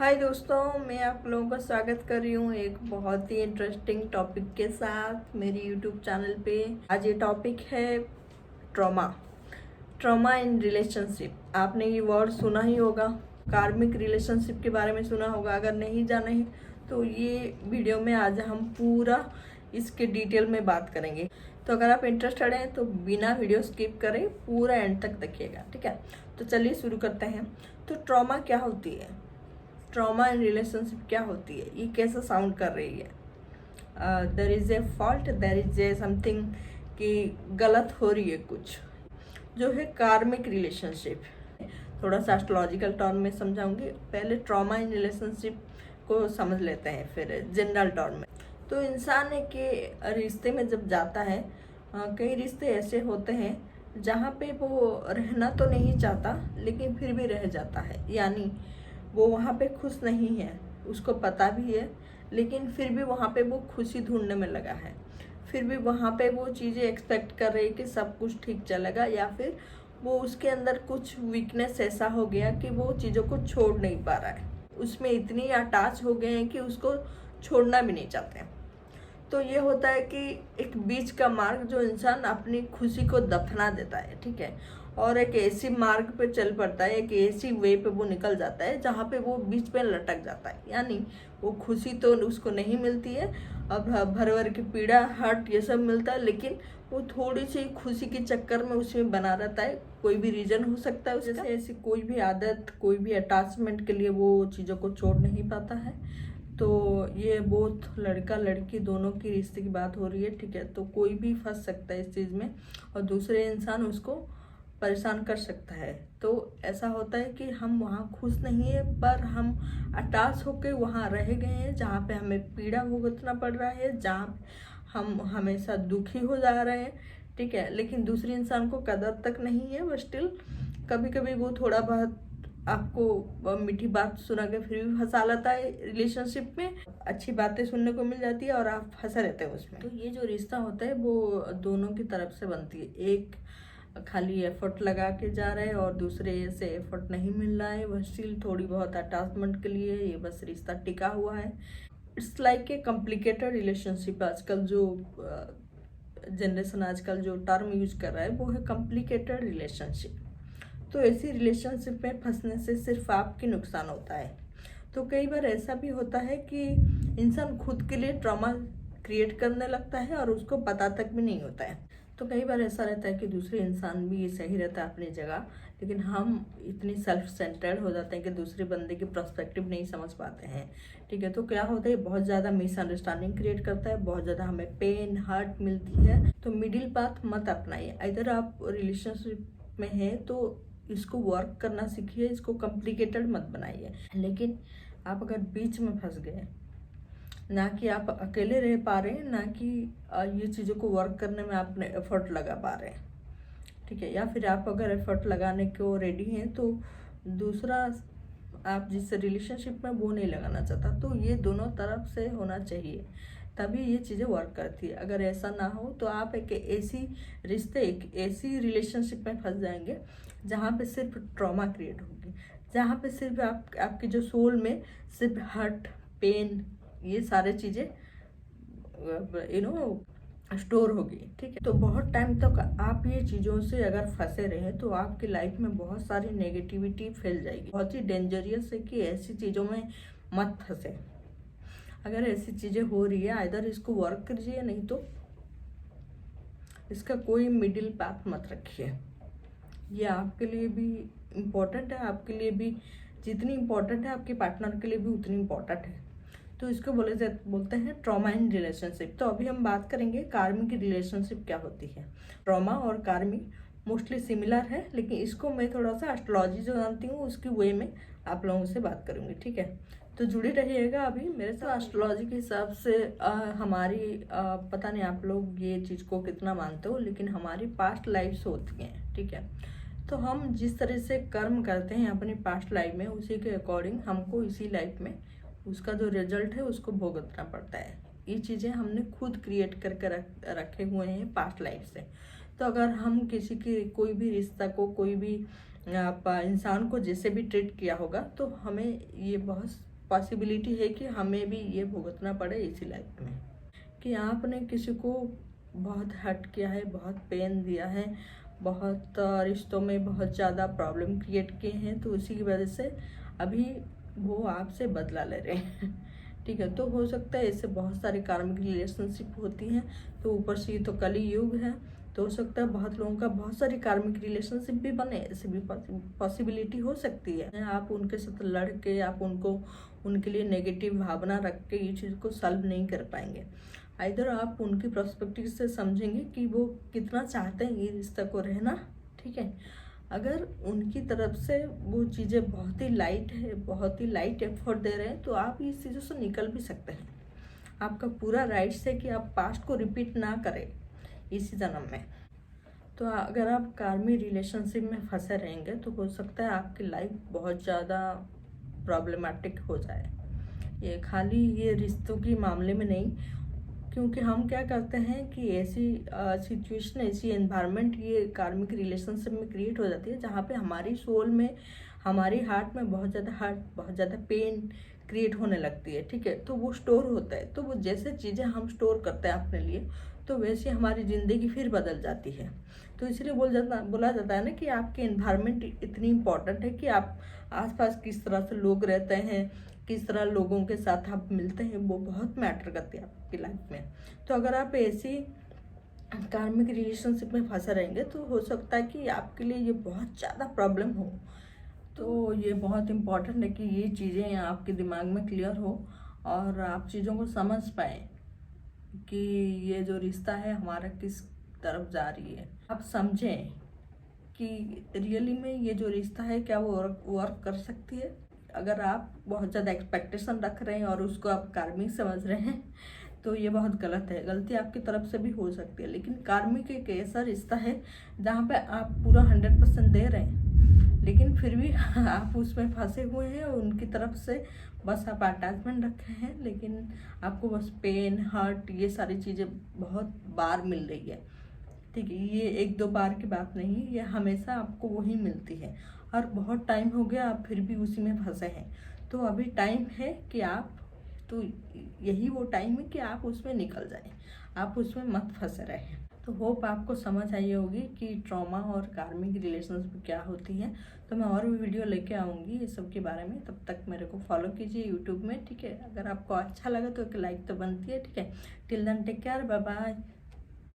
हाय दोस्तों, मैं आप लोगों का स्वागत कर रही हूँ एक बहुत ही इंटरेस्टिंग टॉपिक के साथ मेरी यूट्यूब चैनल पे। आज ये टॉपिक है ट्रॉमा। Trauma in relationship. आपने ये वर्ड सुना ही होगा, कार्मिक रिलेशनशिप के बारे में सुना होगा। अगर नहीं जाना है तो ये वीडियो में आज हम पूरा इसके डिटेल में बात करेंगे। तो अगर आप इंटरेस्टेड हैं तो बिना वीडियो स्किप करें पूरा एंड तक देखिएगा, ठीक है। तो चलिए शुरू करते हैं। तो ट्रॉमा क्या होती है, ट्रॉमा इन रिलेशनशिप क्या होती है, ये कैसा साउंड कर रही है। There is a fault, there is a something कि गलत हो रही है कुछ, जो है कार्मिक रिलेशनशिप। थोड़ा सा एस्ट्रोलॉजिकल टर्म में समझाऊंगी। पहले ट्रॉमा इन रिलेशनशिप को समझ लेते हैं, फिर जनरल टर्म में। तो इंसान के रिश्ते में जब जाता है, कई रिश्ते ऐसे होते हैं जहाँ पे वो रहना तो नहीं चाहता लेकिन फिर भी रह जाता है। यानी वो वहाँ पे खुश नहीं है, उसको पता भी है, लेकिन फिर भी वहाँ पे वो खुशी ढूंढने में लगा है। फिर भी वहाँ पे वो चीज़ें एक्सपेक्ट कर रही है कि सब कुछ ठीक चलेगा, या फिर वो उसके अंदर कुछ वीकनेस ऐसा हो गया कि वो चीज़ों को छोड़ नहीं पा रहा है। उसमें इतनी अटैच हो गए हैं कि उसको छोड़ना भी नहीं चाहते हैं। तो ये होता है कि एक बीच का मार्ग जो इंसान अपनी खुशी को दफना देता है, ठीक है, और एक ऐसी मार्ग पे चल पड़ता है, एक ऐसी वे पे वो निकल जाता है जहाँ पे वो बीच में लटक जाता है। यानी वो खुशी तो उसको नहीं मिलती है, अब भर भर की पीड़ा, हर्ट, ये सब मिलता है, लेकिन वो थोड़ी सी खुशी के चक्कर में उसमें बना रहता है। कोई भी रीजन हो सकता है उसका, जैसे ऐसी कोई भी आदत, कोई भी अटैचमेंट के लिए वो चीज़ों को छोड़ नहीं पाता है। तो ये बोथ लड़का लड़की दोनों की रिश्ते की बात हो रही है, ठीक है। तो कोई भी फंस सकता है इस चीज़ में और दूसरे इंसान उसको परेशान कर सकता है। तो ऐसा होता है कि हम वहाँ खुश नहीं है, पर हम अटैच होकर वहाँ रह गए हैं जहाँ पे हमें पीड़ा भुगतना पड़ रहा है, जहाँ हम हमेशा दुखी हो जा रहे हैं, ठीक है। लेकिन दूसरे इंसान को कदर तक नहीं है, बट स्टिल कभी कभी वो थोड़ा बहुत आपको मीठी बात सुना के फिर भी फंसा लेता है। रिलेशनशिप में अच्छी बातें सुनने को मिल जाती है और आप फंसे रहते हैं उसमें। तो ये जो रिश्ता होता है वो दोनों की तरफ से बनती है। एक खाली एफर्ट लगा के जा रहा है और दूसरे से एफर्ट नहीं मिल रहा है, बस स्टिल थोड़ी बहुत अटैचमेंट के लिए ये बस रिश्ता टिका हुआ है। It's like a complicated relationship. आजकल जो जनरेशन आजकल जो टर्म यूज कर रहा है वो है कॉम्प्लिकेटेड रिलेशनशिप। तो ऐसी रिलेशनशिप में फंसने से सिर्फ आपकी नुकसान होता है। तो कई बार ऐसा भी होता है कि इंसान खुद के लिए ट्रॉमा क्रिएट करने लगता है और उसको पता तक भी नहीं होता है। तो कई बार ऐसा रहता है कि दूसरे इंसान भी सही रहता है अपनी जगह, लेकिन हम इतनी सेल्फ सेंटर्ड हो जाते हैं कि दूसरे बंदे की पर्सपेक्टिव नहीं समझ पाते हैं, ठीक है। तो क्या होता है, बहुत ज़्यादा मिसअंडरस्टैंडिंग क्रिएट करता है, बहुत ज़्यादा हमें पेन हर्ट मिलती है। तो मिडिल पाथ मत अपनाइए। इधर आप रिलेशनशिप में हैं तो इसको वर्क करना सीखिए, इसको कॉम्प्लिकेटेड मत बनाइए। लेकिन आप अगर बीच में फंस गए, ना कि आप अकेले रह पा रहे हैं, ना कि ये चीज़ों को वर्क करने में आपने एफर्ट लगा पा रहे हैं, ठीक है, या फिर आप अगर एफर्ट लगाने को रेडी हैं तो दूसरा आप जिस रिलेशनशिप में वो नहीं लगाना चाहता, तो ये दोनों तरफ से होना चाहिए, तभी ये चीज़ें वर्क करती है। अगर ऐसा ना हो तो आप एक ऐसी रिश्ते, एक ऐसी रिलेशनशिप में फंस जाएंगे जहाँ पे सिर्फ ट्रॉमा क्रिएट होगी, जहाँ पे सिर्फ आपके जो सोल में सिर्फ हर्ट, पेन, ये सारे चीज़ें स्टोर होगी, ठीक है। तो बहुत टाइम तक आप ये चीज़ों से अगर फंसे रहे तो आपकी लाइफ में बहुत सारी नेगेटिविटी फैल जाएगी। बहुत ही डेंजरियस है कि ऐसी चीज़ों में मत फंसे। अगर ऐसी चीज़ें हो रही है, इधर इसको वर्क कीजिए, नहीं तो इसका कोई मिडिल पाथ मत रखिए। ये आपके लिए भी इम्पोर्टेंट है, आपके लिए भी जितनी इम्पोर्टेंट है आपके पार्टनर के लिए भी उतनी इम्पोर्टेंट है। तो इसको बोलते हैं ट्रॉमा इन रिलेशनशिप। तो अभी हम बात करेंगे कार्मिक रिलेशनशिप क्या होती है। ट्रॉमा और कार्मिक मोस्टली सिमिलर है, लेकिन इसको मैं थोड़ा सा एस्ट्रोलॉजी जो जानती हूँ उसकी वे में आप लोगों से बात करूँगी, ठीक है। तो जुड़े रहिएगा अभी मेरे साथ। एस्ट्रोलॉजी के हिसाब से हमारी पता नहीं आप लोग ये चीज़ को कितना मानते हो, लेकिन हमारी पास्ट लाइफ्स होती हैं, ठीक है। तो हम जिस तरह से कर्म करते हैं अपनी पास्ट लाइफ में, उसी के अकॉर्डिंग हमको इसी लाइफ में उसका जो रिजल्ट है उसको भुगतना पड़ता है। ये चीज़ें हमने खुद क्रिएट करके रखे हुए हैं पास्ट लाइफ से। तो अगर हम किसी की कोई भी रिश्ता को, कोई भी आप इंसान को जैसे भी ट्रीट किया होगा, तो हमें ये बहुत पॉसिबिलिटी है कि हमें भी ये भुगतना पड़े इसी लाइफ में, कि आपने किसी को बहुत हर्ट किया है, बहुत पेन दिया है, बहुत रिश्तों में बहुत ज़्यादा प्रॉब्लम क्रिएट किए हैं, तो उसी की वजह से अभी वो आपसे बदला ले रहे हैं। ठीक है, तो हो सकता है इससे बहुत सारे कार्मिक रिलेशनशिप होती हैं, तो ऊपर से ये तो कली युग है, तो हो सकता है बहुत लोगों का बहुत सारी कार्मिक रिलेशनशिप भी बने, ऐसे भी पॉसिबिलिटी हो सकती है। आप उनके साथ लड़ के, आप उनके लिए नेगेटिव भावना रख के ये चीज़ को सॉल्व नहीं कर पाएंगे। इधर आप उनकी पर्सपेक्टिव से समझेंगे कि वो कितना चाहते हैं ये रिश्ता को रहना। ठीक है, अगर उनकी तरफ से वो चीज़ें बहुत ही लाइट है, बहुत ही लाइट एफर्ट दे रहे हैं, तो आप इस चीज़ों से निकल भी सकते हैं। आपका पूरा राइट्स है कि आप पास्ट को रिपीट ना करें इसी जन्म में। तो अगर आप कार्मिक रिलेशनशिप में फंसे रहेंगे, तो हो सकता है आपकी लाइफ बहुत ज़्यादा प्रॉब्लमेटिक हो जाए। ये खाली ये रिश्तों के मामले में नहीं, क्योंकि हम क्या करते हैं कि ऐसी सिचुएशन, ऐसी एनवायरनमेंट ये कार्मिक रिलेशनशिप में क्रिएट हो जाती है जहाँ पे हमारी सोल में, हमारी हार्ट में बहुत ज़्यादा हर्ट, बहुत ज़्यादा पेन क्रिएट होने लगती है। ठीक है, तो वो स्टोर होता है, तो वो जैसे चीज़ें हम स्टोर करते हैं अपने लिए, तो वैसे हमारी ज़िंदगी फिर बदल जाती है। तो इसलिए बोला जाता है ना कि आपकी एनवायरनमेंट इतनी इम्पॉर्टेंट है कि आप आसपास किस तरह से लोग रहते हैं, किस तरह लोगों के साथ आप मिलते हैं, वो बहुत मैटर करती है आपकी लाइफ में। तो अगर आप ऐसी कार्मिक रिलेशनशिप में फंसे रहेंगे, तो हो सकता है कि आपके लिए ये बहुत ज़्यादा प्रॉब्लम हो। तो ये बहुत इम्पॉर्टेंट है कि ये चीज़ें आपके दिमाग में क्लियर हो और आप चीज़ों को समझ पाएँ कि ये जो रिश्ता है हमारा किस तरफ जा रही है। आप समझें कि रियली में ये जो रिश्ता है क्या वो वर्क कर सकती है। अगर आप बहुत ज़्यादा एक्सपेक्टेशन रख रहे हैं और उसको आप कार्मिक समझ रहे हैं, तो ये बहुत गलत है। गलती आपकी तरफ से भी हो सकती है, लेकिन कार्मिक एक ऐसा रिश्ता है जहाँ पे आप पूरा 100% दे रहे हैं, लेकिन फिर भी आप उसमें फंसे हुए हैं और उनकी तरफ से बस आप अटैचमेंट रखे हैं, लेकिन आपको बस पेन, हर्ट, ये सारी चीज़ें बहुत बार मिल रही है। ठीक है, ये एक दो बार की बात नहीं, ये हमेशा आपको वही मिलती है और बहुत टाइम हो गया आप फिर भी उसी में फंसे हैं। तो अभी टाइम है कि आप, तो यही वो टाइम है कि आप उसमें निकल जाएं, आप उसमें मत फंसे रहें। तो होप आपको समझ आई होगी कि ट्रॉमा और कार्मिक रिलेशंस क्या होती है। तो मैं और भी वीडियो लेके आऊँगी इस सब के बारे में, तब तक मेरे को फॉलो कीजिए यूट्यूब में। ठीक है, अगर आपको अच्छा लगा तो एक लाइक तो बनती है। ठीक है, till then take care, bye bye.